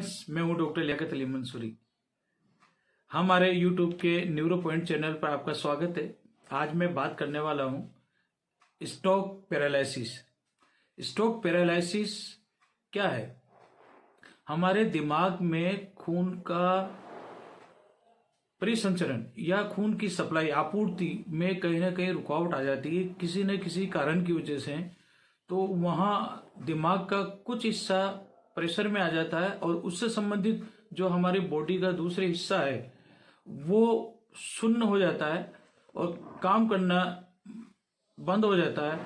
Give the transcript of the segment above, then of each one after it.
Friends, मैं हूं doctor Liaquat Ali Mansuri. हमारे यूट्यूब के न्यूरो पॉइंट चैनल पर आपका स्वागत है। आज मैं बात करने वाला हूं स्ट्रोक पैरालिसिस। स्ट्रोक पैरालिसिस क्या है? हमारे दिमाग में खून का परिसंचरण या खून की सप्लाई आपूर्ति में कहीं ना कहीं रुकावट आ जाती है किसी न किसी कारण की वजह से। तो वहाँ दिमाग का कुछ हिस्सा प्रेशर में आ जाता है और उससे संबंधित जो हमारी बॉडी का दूसरे हिस्सा है वो शून्य हो जाता है और काम करना बंद हो जाता है।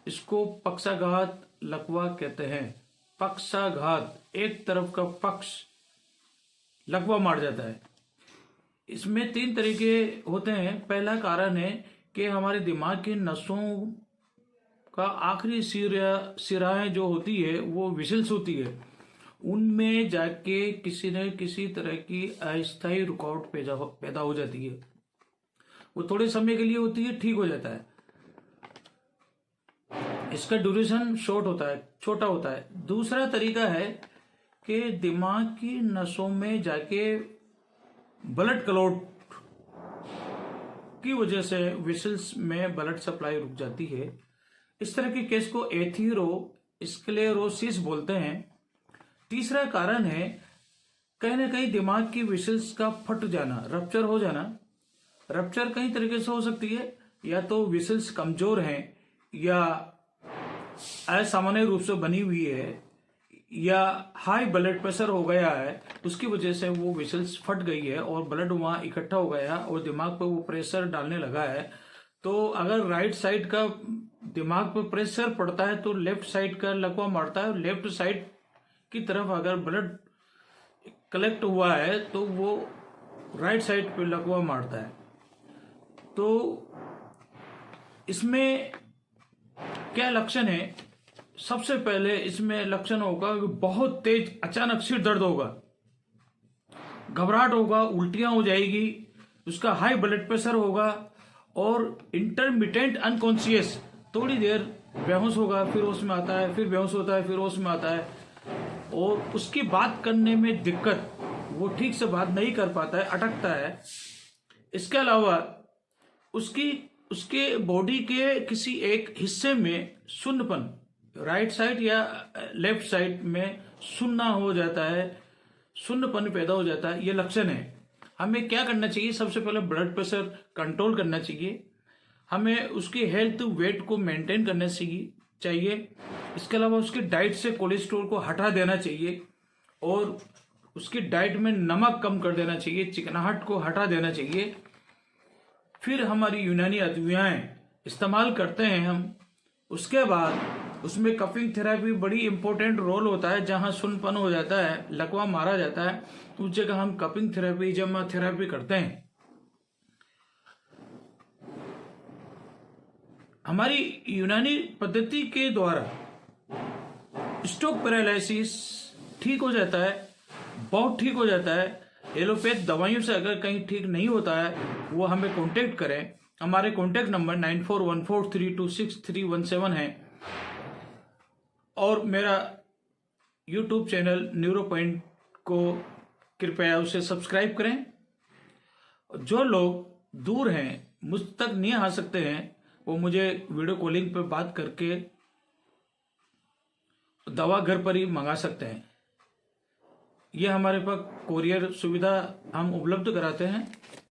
इसको पक्षाघात लकवा कहते हैं। पक्षाघात, एक तरफ का पक्ष लकवा मार जाता है। इसमें 3 तरीके होते हैं। पहला कारण है कि हमारे दिमाग की नसों का आखिरी सिराएं जो होती है वो विसल्स होती है, उनमें जाके किसी न किसी तरह की अस्थायी रुकावट पैदा हो जाती है। वो थोड़े समय के लिए होती है, ठीक हो जाता है। इसका ड्यूरेशन शॉर्ट होता है, छोटा होता है। दूसरा तरीका है कि दिमाग की नसों में जाके ब्लड क्लॉट की वजह से विसल्स में ब्लड सप्लाई रुक जाती है। इस तरह के केस को एथेरोस्क्लेरोसिस बोलते हैं। तीसरा कारण है कहीं ना कहीं दिमाग की विसल्स का फट जाना, रप्चर हो जाना। रप्चर कई तरीके से हो सकती है, या तो विसल्स कमजोर हैं या असामान्य रूप से बनी हुई है, या हाई ब्लड प्रेशर हो गया है, उसकी वजह से वो विसल्स फट गई है और ब्लड वहां इकट्ठा हो गया और दिमाग पर वो प्रेशर डालने लगा है। तो अगर राइट साइड का दिमाग पर प्रेशर पड़ता है तो लेफ्ट साइड का लकवा मारता है। लेफ्ट साइड की तरफ अगर ब्लड कलेक्ट हुआ है तो वो राइट साइड पे लकवा मारता है। तो इसमें क्या लक्षण है? सबसे पहले इसमें लक्षण होगा कि बहुत तेज अचानक सिर दर्द होगा, घबराहट होगा, उल्टियां हो जाएगी, उसका हाई ब्लड प्रेशर होगा और इंटरमिटेंट अनकॉन्शियस, थोड़ी देर बेहोश होगा, फिर होश में आता है, फिर बेहोश होता है, फिर होश में आता है और उसकी बात करने में दिक्कत, वो ठीक से बात नहीं कर पाता है, अटकता है। इसके अलावा उसके बॉडी के किसी एक हिस्से में शून्यपन, राइट साइड या लेफ्ट साइड में सुन्ना हो जाता है, शून्यपन पैदा हो जाता है। ये लक्षण है। हमें क्या करना चाहिए? सबसे पहले ब्लड प्रेशर कंट्रोल करना चाहिए। हमें उसकी हेल्थ, वेट को मेंटेन करना चाहिए। इसके अलावा उसकी डाइट से कोलेस्ट्रॉल को हटा देना चाहिए और उसकी डाइट में नमक कम कर देना चाहिए, चिकनाहट को हटा देना चाहिए। फिर हमारी यूनानी अद्वियाएं इस्तेमाल करते हैं हम। उसके बाद उसमें कपिंग थेरेपी बड़ी इंपॉर्टेंट रोल होता है। जहां सुन्नपन हो जाता है, लकवा मारा जाता है, उस जगह हम कपिंग थेरेपी, जमा थेरेपी करते हैं। हमारी यूनानी पद्धति के द्वारा स्ट्रोक पैरालिसिस ठीक हो जाता है, बहुत ठीक हो जाता है। एलोपैथ दवाइयों से अगर कहीं ठीक नहीं होता है वो हमें कांटेक्ट करें। हमारे कांटेक्ट नंबर 9414326317 है और मेरा यूट्यूब चैनल न्यूरो पॉइंट को कृपया उसे सब्सक्राइब करें। जो लोग दूर हैं, मुझ तक नहीं आ सकते हैं, वो मुझे वीडियो कॉलिंग पे बात करके दवा घर पर ही मंगा सकते हैं। ये हमारे पास कोरियर सुविधा हम उपलब्ध कराते हैं।